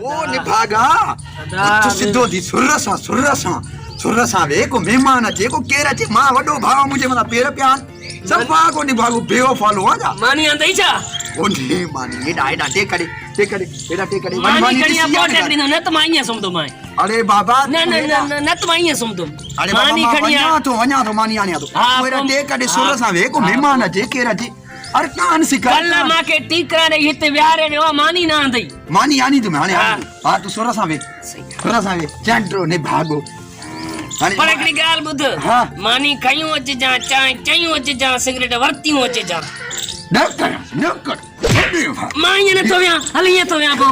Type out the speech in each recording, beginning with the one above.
ओ निभागा तू सिद्धो दी सुरसा वे को मेहमान अचे को केर अचे मां वडो भाव मुझे मना पेर प्यान सफा को निभागो बेओ फॉलो आजा मानी आंदई छा ओने मानी एडा टेकड़े एडा टेकड़े मानी कड़िया पोटे कड़ी न त माईया सुमदो माई अरे बाबा न त माईया सुमदो अरे मानी कड़िया वणा तो मानी आने तो एडा टेकड़े सुरसा वे को मेहमान अचे केर अचे अरे कान सिखा कल्ला माके टीकरा रे हिते व्यारे रे मानी ना आंदई मानी आनी तुम हां तू सुरसा वे चंड्रो ने भागो पर एकड़ी गाल बुध मानी कयूं अच जा चाय चयूं अच जा सिगरेट वर्तियूं अच जा न कर माई ने तो व्या हलिए तो व्या को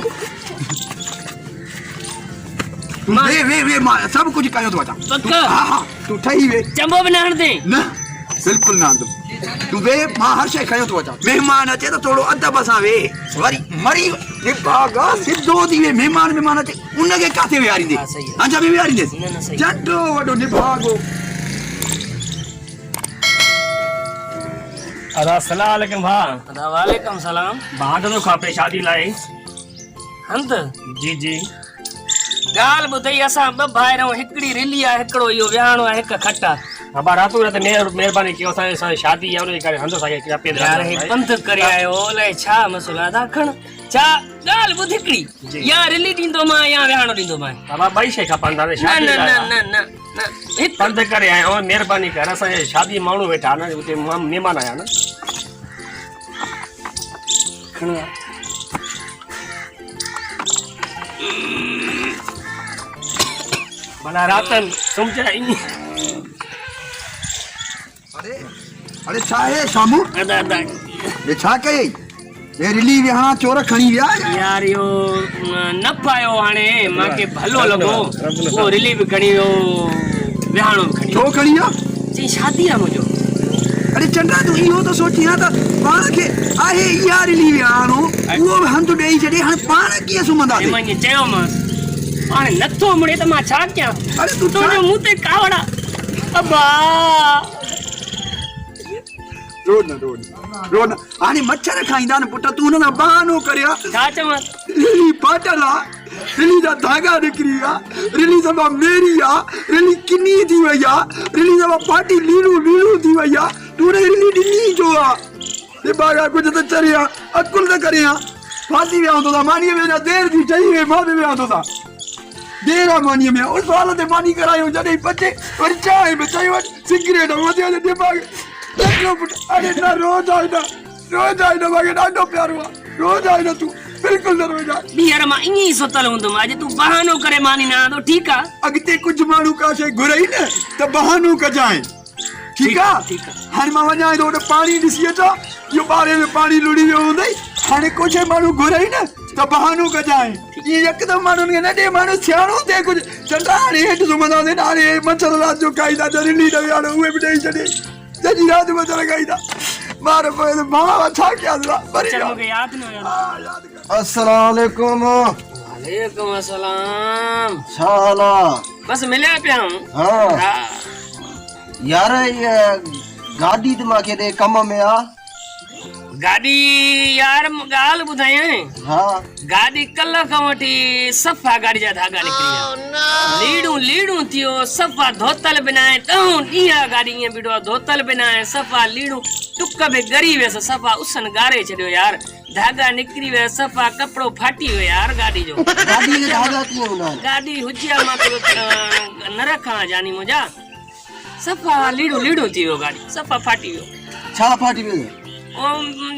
वे सब कुछ कयो तो अचा पक्का हां तू ठही वे चंबो बना हण दे न बिल्कुल ना दो तू वे मां हर शे कयो तो अचा मेहमान अचे तो थोड़ो अदब सा वे वरी मरी ने भागा सिद्धो दी वे मेहमान अचे उनके काथे वे आरींदे अच्छा वे आरींदे जड्डो वडो ने भागो अस्सलाम वालेकुम भा वालेकुम सलाम भाग तो खापे शादी लाए हंत जी गाल बुधई असा ब भाइरो हिकड़ी रिली आ हिकड़ो यो व्याणो आ हिक खट्टा अब रातू रात मेहरबानी कयो सा शादी या उन करे हंद सागे क्या पे यार हे पंथ करे आयो ले छा मसला दाखण छा गाल बुध हिकड़ी या रिली दींदो मा या व्याणो दींदो मा बाबा भाई शे खपन दा शादी न हित पंथ करे आयो मेहरबानी कर सा शादी माणू बैठा ना उते मेहमान आया ना खणा भला रातन समझा इन अरे छाहे शामू अदा ये छा कई ये रिली यहां चोर खणी गया यार यो न पायो हाने माके भलो लगो वो रिली भी खणी यो व्याणो खणी छो खणी या जी शादी आ मुजो अरे चंदा तू इहो तो सोचिया त पाण के आहे या रिली व्याणो वो हंद देई जडे हन पाण किए सुमंदा ए मने चयो मास पाण नथो मुड़े त मा छा क्या अरे तू तो जो मुंह ते कावड़ा अब्बा रोन हाणे मच्छर खाईंदा न पुट तू न बहानो करया छा चवां रिली पाटला रिली दा धागा निकरी आ रिली सभा मेरी आ रिली किनी थी वया रिली सभा पाटी लीलू थी वया तू ने रिली डिनी जो आ ये बागा कुछ तो चरिया अकुल न करिया फांसी में आंदो दा मानी में देर थी चई वे मां में आंदो दा देरा मानी में उस वाला ते मानी करायो जडे बच्चे और चाय में चाय व सिगरेट मते दे दिमाग अरे ना रोज आइना मागे डांडो प्यार हुआ रोज आइना तू बिल्कुल न रोज आ बियर मा इनी सोतल हुंदो आज तू बहानो करे मानी ना तो ठीक आ अगते कुछ मानू का से घुरई न त बहानो क जाए ठीक आ हर मा वना तो पानी दिसिए तो यो बारे में पानी लुड़ी में होंदई हाने कुछ मानू घुरई न त बहानो क जाए ये एकदम मानू ने नडे मानू छाणो दे कुछ चंदाने हेठ सुमंदा दे नारे मच्छर रात जो कायदा जरी दवियानो हुए भी नहीं चले जजी रात में चला गई था मारे पे मां अच्छा क्या था चल मुझे याद न याद अस्सलाम वालेकुम वालेकुम अस्सलाम शाला बस मिले पे हम हां यार ये गाड़ी दिमाग दे कम में आ गाड़ी यार गाल बुधाए हां गाड़ी कल खवटी सफा गाड़ी जा धागा निकली लीडू थियो सफा धोतल बनाए तू दिया गाड़ी ये बिडो धोतल बनाए सफा लीडू टुक बे गरी वे सफा उसन गारे छडियो यार धागा निकरी वे सफा कपड़ो फाटी वे यार गाड़ी जो गाड़ी के धागा क्यों ना गाड़ी हुजिया मा तो न रखा जानी मुजा सफा लीडू थियो गाड़ी सफा फाटी वे छा फाटी वे ओ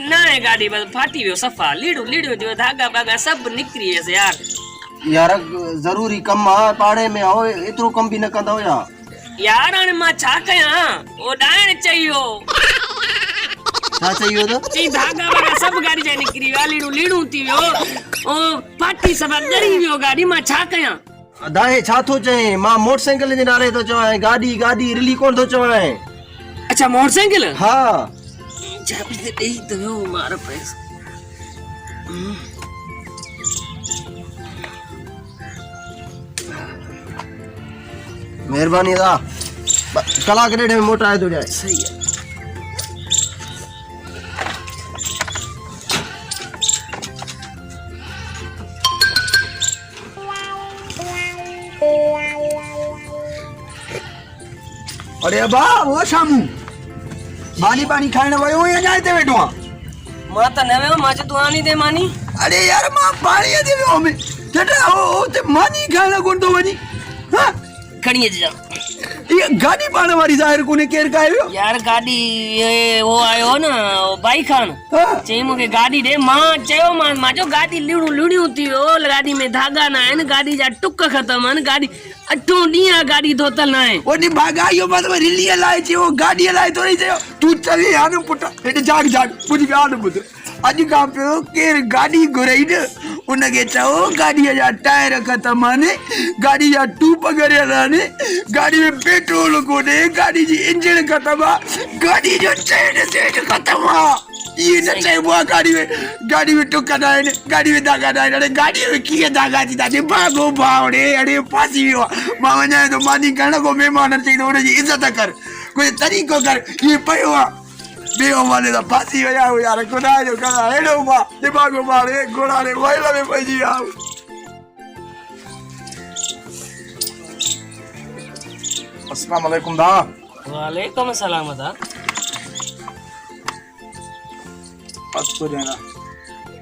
ना गाड़ी बस फाटी वे सफा लीडू थियो धागा बागा सब निकरी है यार जरूरी कम आ पाड़े में आओ इतरो कम भी न कंदा हो यार हाणे मां छा कया ओ डायण चाहियो छा चाहियो तो ची धागा वाला सब गाड़ी जा निकरी लीडू थी वियो ओ पाटी सब गरी वियो गाड़ी मां छा कया दाए छा थो चए मां मोटरसाइकिल जे नाले तो चवाए गाड़ी रिली कोन तो चवाए अच्छा मोटरसाइकिल हां चाबी दे देई तो वियो मार पैसा मेहरबानी दा कलाक डेढ़ में मोटर आए तो जाए सही है अरे बा वो सामू मानी पानी खाने वयो या जाए ते बैठो मां त न वियो मां तू आनी दे मानी अरे यार मां पानी दे वियो में जटा ओ ते मानी खाने कोन तो वनी हां खणी जा ये गाड़ी पाने वाली जाहिर कोने केर कायो यार गाड़ी ये वो आयो न बाई खान चई मुके गाड़ी दे मां चयो मां जो गाड़ी लीड़ू थी ओ गाड़ी में धागा ना है न गाड़ी जा टुक खत्म है न गाड़ी अठो दिया गाड़ी धोतल ना है ओ नी भागायो मतलब रिली लाए छे ओ गाड़ी लाए तो नहीं छे तू चली आने पुटा एटे जाग जाग बुझ गया न बुझ अज का पे केर गाड़ी घुरई न उनके चओ गाड़ी जा टायर खत्म आने गाड़ी जा टूप गरेला ने गाड़ी में पेट्रोल कोने गाड़ी जी इंजन खत्म आ गाड़ी जो चेन खत्म आ ये न चाहे वो गाड़ी में टुक्का ना है गाड़ी में धागा ना है अरे गाड़ी में किए धागा थी ताजे भागो भावड़े अरे फांसी हुआ मामा जाए तो मानी करना को मेहमान चाहिए उन्हें जी इज्जत कर कोई तरीको कर ये पयो बेओ वाले दा फांसी हो जाओ यार खुदा जो करा हेलो बा दिमागो मारे घोड़ा ने वाइला में पजी आओ अस्सलाम वालेकुम दा वालेकुम सलाम दा तो जाना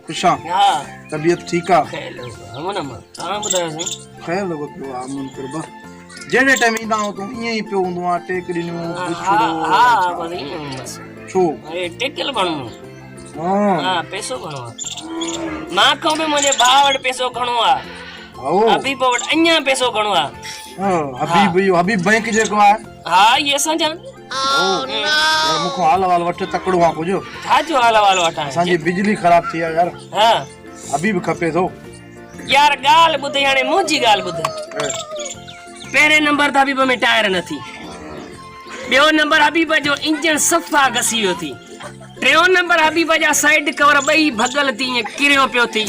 खुशा हां तबीयत ठीक है खैर हम न मां ता बुधायो सही खैर लगो तो आमन करबा जेड़े टाइम इंदा हो तू इए ही पे हुंदो आ टेकड़ी नु हां हां बस छो अरे टेकल बनू हां हां पैसो घणो मां को भी मुझे बावड़ पैसो घणो आ आओ अभी बावड़ अन्या पैसो घणो आ हां अभी बैंक जे को आ हां ये सा जान यार मुको हाल वाल वट तकड़ो आ कुजो था जो हाल वाल वटा सांजी बिजली खराब थी यार हां अभी भी खपे तो यार गाल बुध याने मुजी गाल बुध पहले नंबर था हबीब में टायर न थी बेओ नंबर हबीब जो इंजन सफा गसियो थी ट्रेओ नंबर हबीब जा साइड कवर बई भगल थी किरियो पियो थी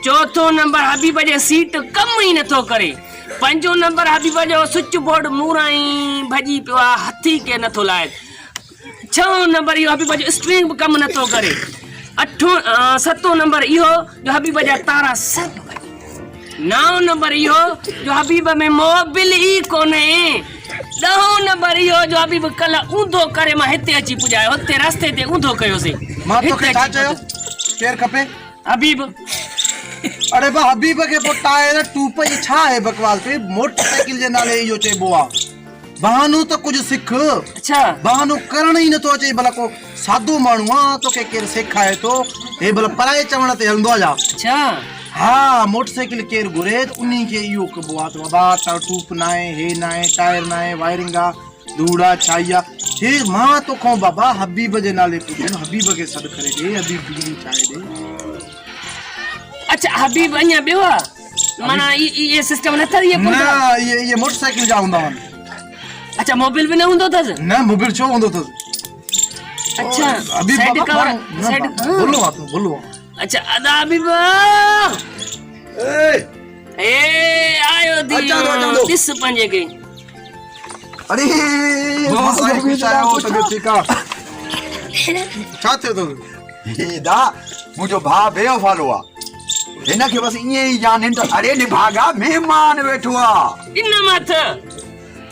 चौथो नंबर हबीब जे सीट कम ही न थो करे पंजो नंबर हबीब जो स्विच बोर्ड मूराई भजी पियो हथी के न थो लाए छो नंबर यो हबीब जो स्ट्रिंग कम न थो करे अठो सतो नंबर इहो जो हबीब जा तारा सब नौ नंबर इहो जो हबीब में मोबिल ही कोने दहो नंबर इहो जो हबीब कल ऊंधो करे मां हिते अची पुजायो हुते रास्ते ते ऊंधो कयोसी मां तो के छा चयो केर खपे हबीब अरे बा हबीब के पो टायर टूप ई छा है बकवास पे मोटरसाइकिल जे नाले इयो चेबो आ बहानो तो कुछ सिख अच्छा बहानो करण ही न तो अचे भला को सादो माण्हू आ तो के केर सिखाए तो हे भला पराए चवण ते हलंदो जा अच्छा हाँ मोटरसाइकिल केर घुरे तो उन्हीं के इयो कबो आ तो बाबा ता टूप नाए हे नाए टायर नाए वायरिंगा धूड़ा छाइया हे मां तो खो बाबा हबीब जे नाले पुछन हबीब के सद करे दे हबीब बिजली चाहे दे अच्छा हबीब अन्या बेवा माना ये सिस्टम न तरी ना ये मोटरसाइकिल जा हुंदा अच्छा मोबाइल भी न हुंदो थस ना मोबाइल छो हुंदो थस अच्छा अभी साइड कवर साइड बोलो आप बोलो अच्छा अदा हबीब ए आयो दी अच्छा, दिस पंजे के अरे बहुत सारी खुश आया हो तबीयत ठीक आ चाहते तो हे दा मुझो भा बेयो फालो आ हिन के बस इए ही जान हिन अरे नि भागा मेहमान बैठो आ इन मत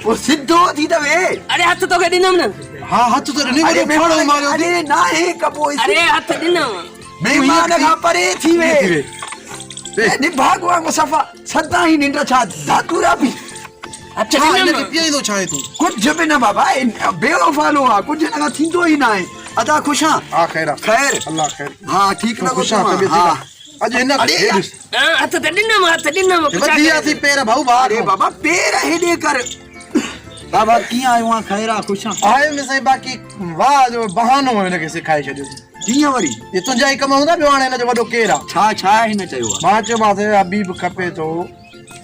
वो सिद्धो थी तवे अरे हाथ तो के दिनम न हां हाथ तो नहीं अरे बोलो फाड़ो मारो अरे ना है कबो अरे हाथ दिनम मेहमान का परे थी वे नि भागवा को सफा सदा ही निंदा छा धातुरा भी अच्छा हां दिनम इनके पिए दो चाहे तू कुछ भी ना बाबा बेयो फालो आ कुछ ना थींदो ही ना है अदा खुशा हां खैर खैर अल्लाह खैर हां ठीक ना खुशा तबीयत ठीक आ अज हिन अरे हाथ दिनम बदिया थी पेर भाऊ बाहर अरे बाबा पैर हेडे कर बाबा किया आयो आ खैरा खुशा आए में सही बाकी वाह जो बहानो है इनके सिखाए छडियो दिया वरी ये तुंजा ही कम हुंदा बिवाणे न जो वडो केरा छा ही न चयो मां चयो बात है हबीब खपे तो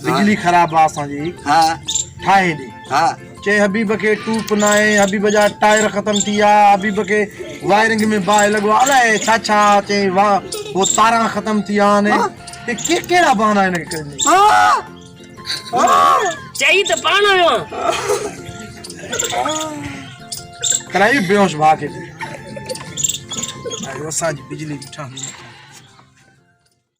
बिजली खराब आ असांजी हां ठाहे दे हां चे हबीब के टूप नाए हबीब जा टायर खत्म थिया हबीब के वायरिंग में बाय लगो अरे छा चे वाह वो तारा खत्म थिया ने ते केड़ा बहाना इनके करनी चाहिए तो पाना हो कराई बेहोश भा के अरे असांजी बिजली बिठा